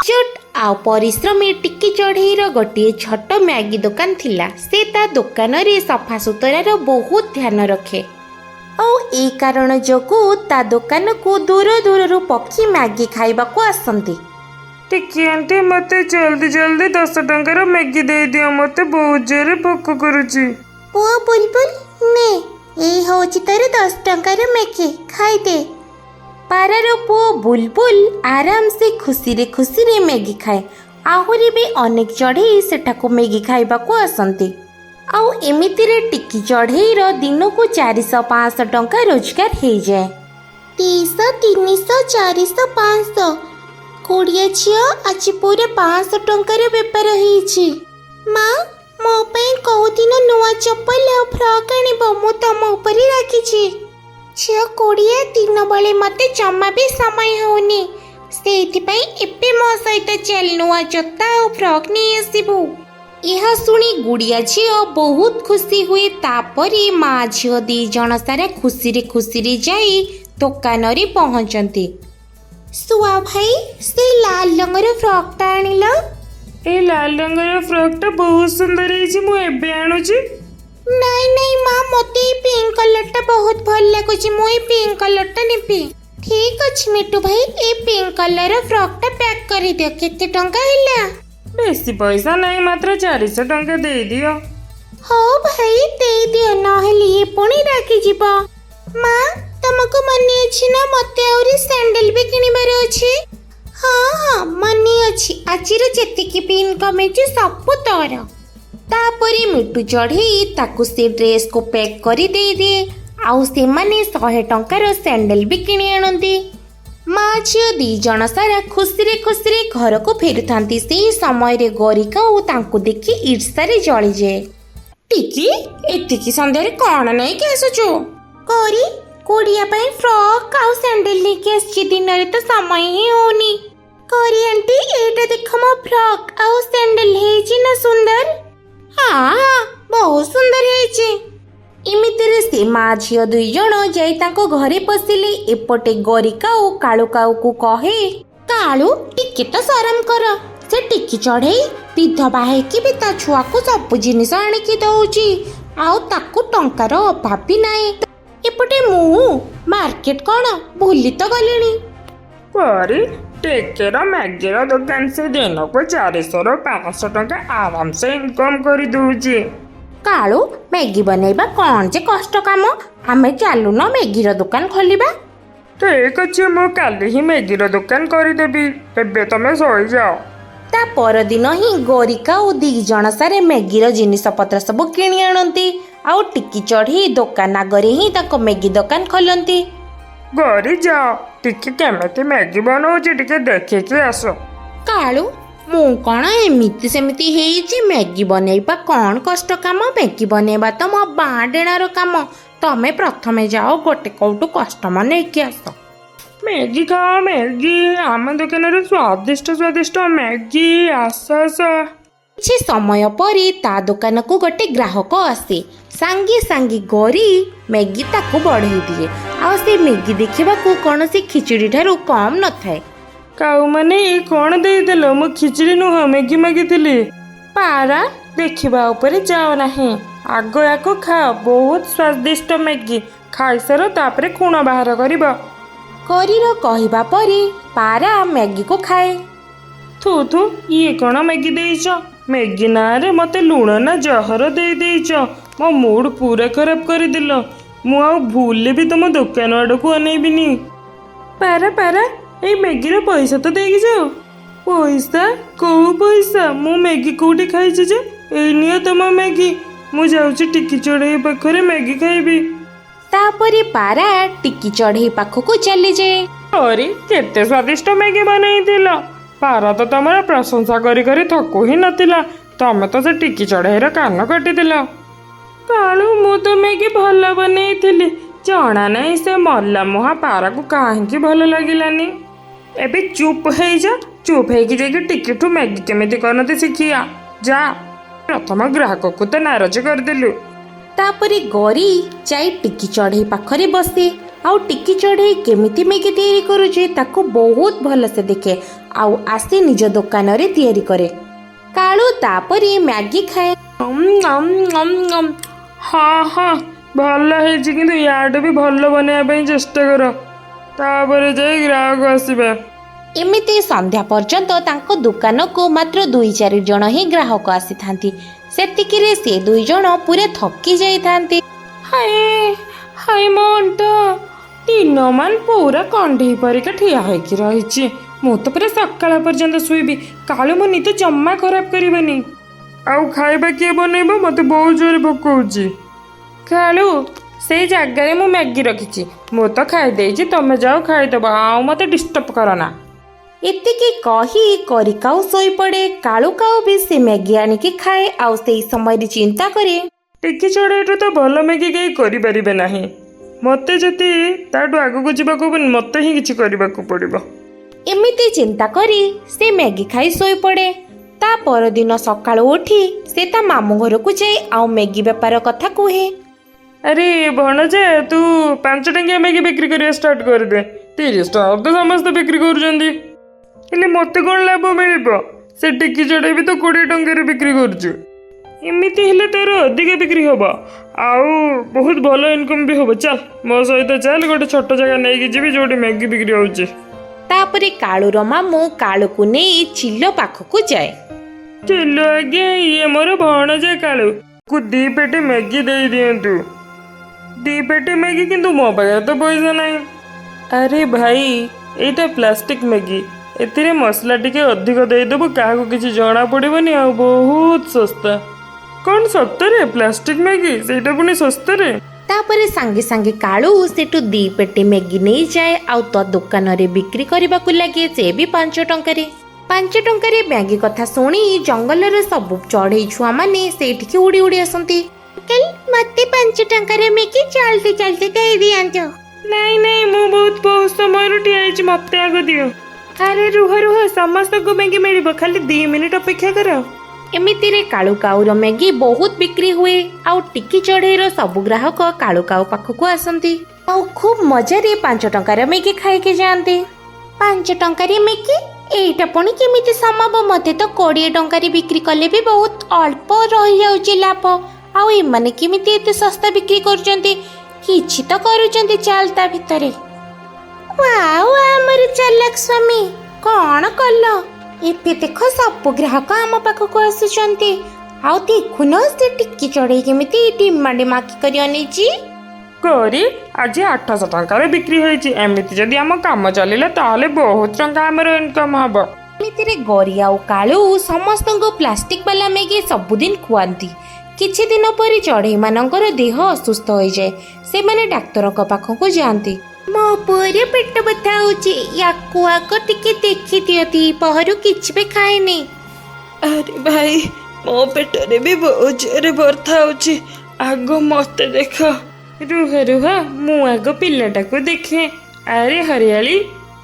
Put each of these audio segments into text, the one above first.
चोट आउ परिश्रमी टिकी चढ़ेईर गोटे छोट मैगी दुकान थिला। से ता दुकान रे सफा सुतरार बहुत ध्यान रखे और ए कारण जोगु ता दुकान को दूर दूर पक्षी मैगी खाइबा को आसंती। टिकी आंटी मते जल्दी जल्दी 10 टंकार मैगी दे दियो, मते बहुत जोरे भोक करूची। पुआ बुलबुल ने ए होची तार 10 टंकार मैगी खाई दे। पारार पुओ बुलबुल आराम से खुशी रे मैगी खाए। आहुरी भी अनेक चढ़ई सेठाको मैगी खाइबा को आसंती। आउ एमितिरे टिकी चढ़ईर दिन को 400-500 टंका रोजगार हो जाए। 300, 300, 400, 500 कोड़िया झियो आज पूरे 500 टंकार बेपार होईछि। माँ मो ପାଇଁ କୋଉ ଦିନ ନୂଆ ଚପଲ ଆଉ ଫ୍ରକ୍ ଆଣିବ, ମୁଁ ତମ ଉପରେ ରାଖିଛି। ଝିଅ କୋଡ଼ିଏ ଦିନ ବେଳେ ମତେ ଜମା ବି ସମୟ ହଉନି, ସେଇଥିପାଇଁ ଏବେ ମୋ ସହିତ ଚାଲ ନୂଆ ଜୋତା ଆଉ ଫ୍ରକ୍ ନେଇ ଆସିବୁ। ଏହା ଶୁଣି ଗୁଡ଼ିଆ ଝିଅ ବହୁତ ଖୁସି ହୁଏ। ତାପରେ ମା ଝିଅ 2 ଜଣ ସାରା ଖୁସିରେ ଯାଇ ଦୋକାନରେ ପହଞ୍ଚନ୍ତି। ସୁଆ ଭାଇ ସେ ଲାଲ ରଙ୍ଗର ଫ୍ରକ୍ଟା ଆଣିଲ। ए लाल रंगर फ्रॉक टा बहुत सुंदर है, मु एबे आणुची। नहीं माँ मते पिंक कलर टा बहुत भल लागुची, मु ए पिंक कलर टा नेबी। ठीक अछि मिट्टू भाई, ए पिंक कलर फ्रॉक टा पैक कर दियो। केते टंका हिला? बेसी पैसा नहीं, मात्र 400 टंका दे दियो। हो भाई दे दियो, नहले ये पुणी राखी जीवो। माँ तुमको मने अछि ना मते आउरी सैंडल भी किनिबार अछि? हाँ मनी अच्छी। आजिर जेतिकी भी इनकम है सब तोर। तापरे मिट्टू चढ़ई ताकू से ड्रेस को पैक करी दे दिए। आउ से माने 100 टंकार सैंडल भी किणी आनती। माँ झील 2 जण सारा खुशी घर को फेरुथांती। से समय रे गोरिका और तांको देखी ईर्ष्या जली जाए। टिकी एतिकी संध्यारे कौन नहीं के आसुचु? गोरी कोड़िया ପାଇଁ फ्रॉक आउ सैंडल लेके आछि, दिन रे तो समय ही होनी। कोरी आंटी एटा देखो मो फ्रॉक आउ सैंडल हेची ना सुंदर। हाँ बहुत सुंदर हेची। इमितिरे से माँ झियो 2 जण जाई तांको घरे पसिले। एपटे गोरिका और कालू काऊ को कहे, कालू टिके तो शरम कर, से टिकी चढ़ई विधवा हेकी भी ता छुआ को सब जिनिस आनिकी दउची, आउ ताकू टंकार अभाव भी नाही। एपटे मु मार्केट कौन भूली तो गलिनी। पर टेकेर मैगीर दुकान से दिन को 400-500 टंका आराम से इनकम कर दूची। कालू मैगी बनैबा कौन जे कष्ट काम, आमे चालू न मैगीर दुकान खोलिबा। ठीक अच्छे, मु काली ही मैगीर दुकान करदेवी, एबे तमे सोई जाओ। ता पर दिन ही गोरिका और 2 जण सारे मैगीर जिनिस पत्र सब किणी आनती। आउ टिकी चढ़ी दुकान आगरे ही ताको मैगी दुकान खोलती। गरी जाओ टिके केमिति मैगी बनाउची टिके देखिकी आसो। कालू मु कौन एमिति सेमिति हेची, मैगी बनैबा कौन कष्ट काम, मैगी बनैबा तो मो बाँ डेणार काम। तमे प्रथमे जाओ गोटे कौटू कस्टमर नेकी आस। मैगी खाओ मैगी, आम दुकान रे स्वादिष्ट मैगी। आस କିଛି ସମୟ ପରେ ତା ଦୋକାନକୁ ଗୋଟେ ଗ୍ରାହକ ଆସେ। ସାଙ୍ଗେ ସାଙ୍ଗେ ଗରି ମ୍ୟାଗି ତାକୁ ବଢ଼େଇ ଦିଏ। ଆଉ ସେ ମ୍ୟାଗି ଦେଖିବାକୁ କୌଣସି ଖିଚୁଡ଼ି ଠାରୁ କମ୍ ନଥାଏ। କାଉ ମାନେ ଏ କ'ଣ ଦେଇଦେଲ? ମୁଁ ଖିଚୁଡ଼ି ନୁହଁ ମ୍ୟାଗି ମାଗିଥିଲି। ପାରା ଦେଖିବା ଉପରେ ଯାଅ ନାହିଁ, ଆଗ ୟାକୁ ଖାଅ, ବହୁତ ସ୍ୱାଦିଷ୍ଟ ମ୍ୟାଗି। ଖାଇସାର ତାପରେ ଖୁଣ ବାହାର କରିବ। ଗରିର କହିବା ପରେ ପାରା ମ୍ୟାଗିକୁ ଖାଏ। ଥୁ ଇଏ କ'ଣ ମ୍ୟାଗି ଦେଇଛ? मैगी नारे मते लुण ना जहर दे देइछ। मो मूड पूरा खराब कर दिल। मु आ भूल भी तुम दुकान आड़ को अनेबिनी। पारा ए मैगीर पैसा तो देगी जाओ। पैसा को पैसा? मु मैगी कोठी खाइछि जे? ए नियो तुम मैगी, मु जाउछि टिकी चढ़ई पाखरे मैगी खाइबी। तापरे पारा टिकी चढ़ई पाखको चली जाए। अरे केते स्वादिष्ट मैगी बनैथिल। पारा तो तमर प्रशंसा करी थकू ही नथिला। तमे तो से टिकी चढ़ईर कान काटिदिल। कालू मु तो मैगी भल बनैथिली, जना नहीं से मल्ला मुहा पारा को काहे भल लागिलानी। एबे चुप है जा, चुप है कि जाके टिकी ठू मैगी केमिति करनते शिखिया जा। प्रथम ग्राहक को तो नाराज कर दिलु। तापरे गौरी जाई टिकी चढ़ई पाखरे बसे। आउ टिकी चढ़ई केमिति मैगी तैयारी करुचे ताको बहुत भल से देखे। ଆଉ ଆସି ନିଜ ଦୋକାନରେ ତିଆରି କରେ। କାଳୁ ତାପରେ ମ୍ୟାଗି ଖାଏ। ହଁ ଭଲ ହେଇଛି, କିନ୍ତୁ ୟାଠୁ ବି ଭଲ ବନେଇବା ପାଇଁ ଚେଷ୍ଟା କର, ତାପରେ ଯାଇ ଗ୍ରାହକ ଆସିବେ। ଏମିତି ସନ୍ଧ୍ୟା ପର୍ଯ୍ୟନ୍ତ ତାଙ୍କ ଦୋକାନକୁ ମାତ୍ର 2-4 ଜଣ ହିଁ ଗ୍ରାହକ ଆସିଥାନ୍ତି। ସେତିକିରେ ସେ 2 ଜଣ ପୁରା ଥକି ଯାଇଥାନ୍ତି। ହାय ମୋ ଅଣ୍ଟ, ଦିନମାନ ପୁରା କଣ୍ଢେଇ ପରିକା ଠିଆ ହେଇକି ରହିଛି। ମୁଁ ତ ପୁରା ସକାଳ ପର୍ଯ୍ୟନ୍ତ ଶୋଇବି। କାଳୁ ମୋ ନିଦ ଜମା ଖରାପ କରିବନି। ଆଉ ଖାଇବା କିଏ ବନେଇବ? ମୋତେ ବହୁତ ଜୋରେ ଭୋକ ହଉଛି। କାଳୁ, ସେଇ ଜାଗାରେ ମୁଁ ମ୍ୟାଗି ରଖିଛି, ମୁଁ ତ ଖାଇଦେଇଛି, ତମେ ଯାଅ ଖାଇଦେବ, ଆଉ ମୋତେ ଡିଷ୍ଟର୍ବ କରନା। ଏତିକି କହି କରିକାଉ ଶୋଇପଡ଼େ। କାଳୁ କାଉ ବି ସେ ମ୍ୟାଗି ଆଣିକି ଖାଏ। ଆଉ ସେଇ ସମୟରେ ଚିନ୍ତା କରେ, ଟିକି ଚଢ଼େଇଠୁ ତ ଭଲ ମ୍ୟାଗି କେହି କରିପାରିବେ ନାହିଁ। ମୋତେ ଯଦି ତାଠୁ ଆଗକୁ ଯିବାକୁ ହବନି, ମୋତେ ହିଁ କିଛି କରିବାକୁ ପଡ଼ିବ। ଏମିତି ଚିନ୍ତା କରି ସେ ମ୍ୟାଗି ଖାଇ ଶୋଇପଡ଼େ। ତା ପରଦିନ ସକାଳୁ ଉଠି ସେ ତା ମାମୁଁ ଘରକୁ ଯାଇ ଆଉ ମ୍ୟାଗି ବେପାର କଥା କୁହେ। ଆରେ ଭଣଜା, ତୁ 5 ଟଙ୍କିଆ ମ୍ୟାଗି ବିକ୍ରି କରିବା ଷ୍ଟାର୍ଟ କରିଦେ। 30 ଟଙ୍କା ତ ସମସ୍ତେ ବିକ୍ରି କରୁଛନ୍ତି, ହେଲେ ମୋତେ କ'ଣ ଲାଭ ମିଳିବ? ସେ ଟିକି ଚଢ଼େଇ ବି ତ 20 ଟଙ୍କାରେ ବିକ୍ରି କରୁଛୁ। ଏମିତି ହେଲେ ତୋର ଅଧିକ ବିକ୍ରି ହବ, ଆଉ ବହୁତ ଭଲ ଇନକମ୍ ବି ହବ। ଚାଲ ମୋ ସହିତ ଚାଲ, ଗୋଟେ ଛୋଟ ଜାଗା ନେଇକି ଯିବି ଯୋଉଠି ମ୍ୟାଗି ବିକ୍ରି ହଉଛି। ତାପରେ କାଳୁର ମାମୁଁ କାଳୁକୁ ନେଇ ଚିଲ ପାଖକୁ ଯାଏ। ଚିଲ ଆଜ୍ଞା, ଇଏ ମୋର ଭଣଜା କାଳୁ, କୁ 2 ପେଟି ମ୍ୟାଗି ଦେଇ ଦିଅନ୍ତୁ। 2 ପେଟି ମ୍ୟାଗି, କିନ୍ତୁ ମୋ ପାଖରେ ତ ପଇସା ନାହିଁ। ଆରେ ଭାଇ, ଏଇଟା ପ୍ଲାଷ୍ଟିକ ମ୍ୟାଗି, ଏଥିରେ ମସଲା ଟିକେ ଅଧିକ ଦେଇଦେବୁ, କାହାକୁ କିଛି ଜଣା ପଡ଼ିବନି, ଆଉ ବହୁତ ଶସ୍ତା। କ'ଣ ସତରେ ପ୍ଲାଷ୍ଟିକ ମ୍ୟାଗି, ସେଇଟା ପୁଣି ଶସ୍ତାରେ? ତାପରେ ସାଙ୍ଗେ ସାଙ୍ଗେ କାଳୁ ସେଠୁ 2 ପେଟି ମ୍ୟାଗି ନେଇଯାଏ ଆଉ ତା ଦୋକାନରେ ବିକ୍ରି କରିବାକୁ ଲାଗେ, ସେ ବି 5 ଟଙ୍କାରେ। 5 ଟଙ୍କାରେ ମ୍ୟାଗି କଥା ଶୁଣି ଜଙ୍ଗଲର ସବୁ ଚଢ଼େଇ ଛୁଆମାନେ ସେଇଠିକି ଉଡ଼ି ଉଡ଼ି ଆସନ୍ତି। ମତେ 5 ଟଙ୍କାର ମ୍ୟାଗି ଜଲ୍ଦି ଜଲ୍ଦି ଦେଇ ଦିଅନ୍ତୁ। ନାଇଁ, ମୁଁ ବହୁତ ସମୟରୁ ଠିଆ ହେଇଛି, ମୋତେ ଆଗ ଦିଅ। ଆରେ ରୁହ, ସମସ୍ତଙ୍କୁ ମ୍ୟାଗି ମିଳିବ, ଖାଲି 2 ମିନିଟ୍ ଅପେକ୍ଷା କର। ଏମିତିରେ କାଳୁ କାଉର ମ୍ୟାଗି ବହୁତ ବିକ୍ରି ହୁଏ। ଆଉ ଟିକି ଚଢ଼େଇର ସବୁ ଗ୍ରାହକ କାଳୁ କାଉ ପାଖକୁ ଆସନ୍ତି ଆଉ ଖୁବ୍ ମଜାରେ 5 ଟଙ୍କାର ମ୍ୟାଗି ଖାଇକି ଯାଆନ୍ତି। 5 ଟଙ୍କାରେ ମ୍ୟାଗି, ଏଇଟା ପୁଣି କେମିତି ସମ୍ଭବ? ମୋତେ ତ 20 ଟଙ୍କାରେ ବିକ୍ରି କଲେ ବି ବହୁତ ଅଳ୍ପ ରହିଯାଉଛି ଲାଭ। ଆଉ ଏମାନେ କେମିତି ଏତେ ଶସ୍ତା ବିକ୍ରି କରୁଛନ୍ତି? କିଛି ତ କରୁଛନ୍ତି ଚାଲ ତା ଭିତରେ। ୱାଓ, ଆମର ଚାଲାକ ସ୍ୱାମୀ, କ'ଣ କଲ? ଏବେ ଦେଖ ସବୁ ଗ୍ରାହକ ଆମ ପାଖକୁ ଆସୁଛନ୍ତି। ଆଉ ଦେଖୁନ ସେ ଟିକି ଚଢ଼େଇ କେମିତି ଡିମା କରି ଅନେଇଛି। ଆଜି 800 ଟଙ୍କାରେ ବିକ୍ରି ହୋଇଛି। ଏମିତି ଯଦି ଆମ କାମ ଚାଲିଲା ତାହେଲେ ବହୁତ ଟଙ୍କା ଆମର ଇନକମ୍ ହବ। ଏମିତିରେ ଗରି ଆଉ କାଳୁ ସମସ୍ତଙ୍କୁ ପ୍ଲାଷ୍ଟିକ ବାଲା ମ୍ୟାଗି ସବୁଦିନ ଖୁଆନ୍ତି। କିଛି ଦିନ ପରେ ଚଢ଼େଇ ମାନଙ୍କର ଦେହ ଅସୁସ୍ଥ ହୋଇଯାଏ। ସେମାନେ ଡାକ୍ତରଙ୍କ ପାଖକୁ ଯାଆନ୍ତି। ମୋ ପୁଅର ପେଟ ବଥା ହଉଛି, ୟାକୁ ଆଗ ଟିକେ ଦେଖିଦିଅ, ଦିପହରୁ କିଛି ବି ଖାଇନି। ଆରେ ଭାଇ, ମୋ ପେଟରେ ବି ବହୁତ ଜୋରେ ବଥା ହଉଛି, ଆଗ ମତେ ଦେଖ। ରୁହ, ମୁଁ ଆଗ ପିଲାଟାକୁ ଦେଖେ। ଆରେ ହରିଆଳି,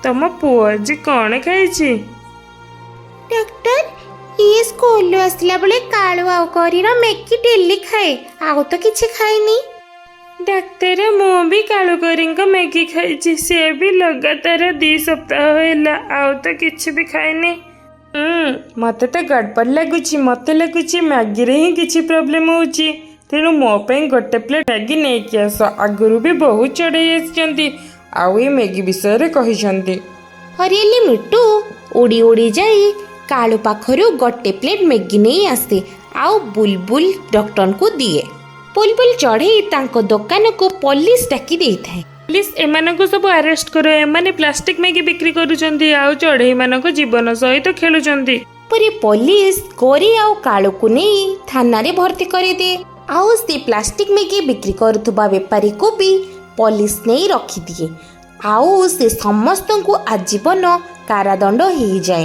ତମ ପୁଅ ଆଜି କ'ଣ ଖାଇଛି? ଡାକ୍ତର, ଇଏ ସ୍କୁଲରୁ ଆସିଲା ବେଳେ କାଳୁ ଆଉ ଗରିର ମ୍ୟାଗି ଡେଲି ଖାଏ, ଆଉ ତ କିଛି ଖାଇନି। ଡାକ୍ତର, ମୁଁ ବି କାଳୁ ଗରିଙ୍କ ମ୍ୟାଗି ଖାଇଛି, ସେ ବି ଲଗାତାର 2 ସପ୍ତାହ ହେଲା, ଆଉ ତ କିଛି ବି ଖାଇନି। ମତେ ତ ଗଡ଼ବଡ଼ ଲାଗୁଛି, ମତେ ଲାଗୁଛି ମ୍ୟାଗିରେ ହିଁ କିଛି ପ୍ରୋବ୍ଲେମ ହଉଛି। ତେଣୁ ମୋ ପାଇଁ ଗୋଟେ ପ୍ଲେଟ୍ ମ୍ୟାଗି ନେଇକି ଆସ। ଆଗରୁ ବି ବହୁତ ଚଢ଼େଇ ଆସିଛନ୍ତି, ଆଉ ଏ ମ୍ୟାଗି ବିଷୟରେ କହିଛନ୍ତି। ହରିଆଲି ମିଟୁ ଉଡ଼ି ଉଡ଼ି ଯାଇ କାଳୁ ପାଖରୁ ଗୋଟେ ପ୍ଲେଟ୍ ମ୍ୟାଗି ନେଇ ଆସେ ଆଉ ବୁଲବୁଲ ଡକ୍ଟରଙ୍କୁ ଦିଏ। ବୁଲବୁଲ ଚଢ଼େଇ ତାଙ୍କ ଦୋକାନକୁ ପୋଲିସ ଡାକି ଦେଇଥାଏ। ପ୍ଲିଜ ଏମାନଙ୍କୁ ସବୁ ଆରେଷ୍ଟ କର, ଏମାନେ ପ୍ଲାଷ୍ଟିକ ମ୍ୟାଗି ବିକ୍ରି କରୁଛନ୍ତି ଆଉ ଚଢ଼େଇ ମାନଙ୍କ ଜୀବନ ସହିତ ଖେଳୁଛନ୍ତି। ପରେ ପୋଲିସ ଗରି ଆଉ କାଳୁକୁ ନେଇ ଥାନାରେ ଭର୍ତ୍ତି କରିଦିଏ। ଆଉ ସେ ପ୍ଲାଷ୍ଟିକ ମ୍ୟାଗି ବିକ୍ରି କରୁଥିବା ବେପାରୀକୁ ବି ପୋଲିସ ନେଇ ରଖିଦିଏ। ଆଉ ସେ ସମସ୍ତଙ୍କୁ ଆଜୀବନ କାରାଦଣ୍ଡ ହେଇଯାଏ।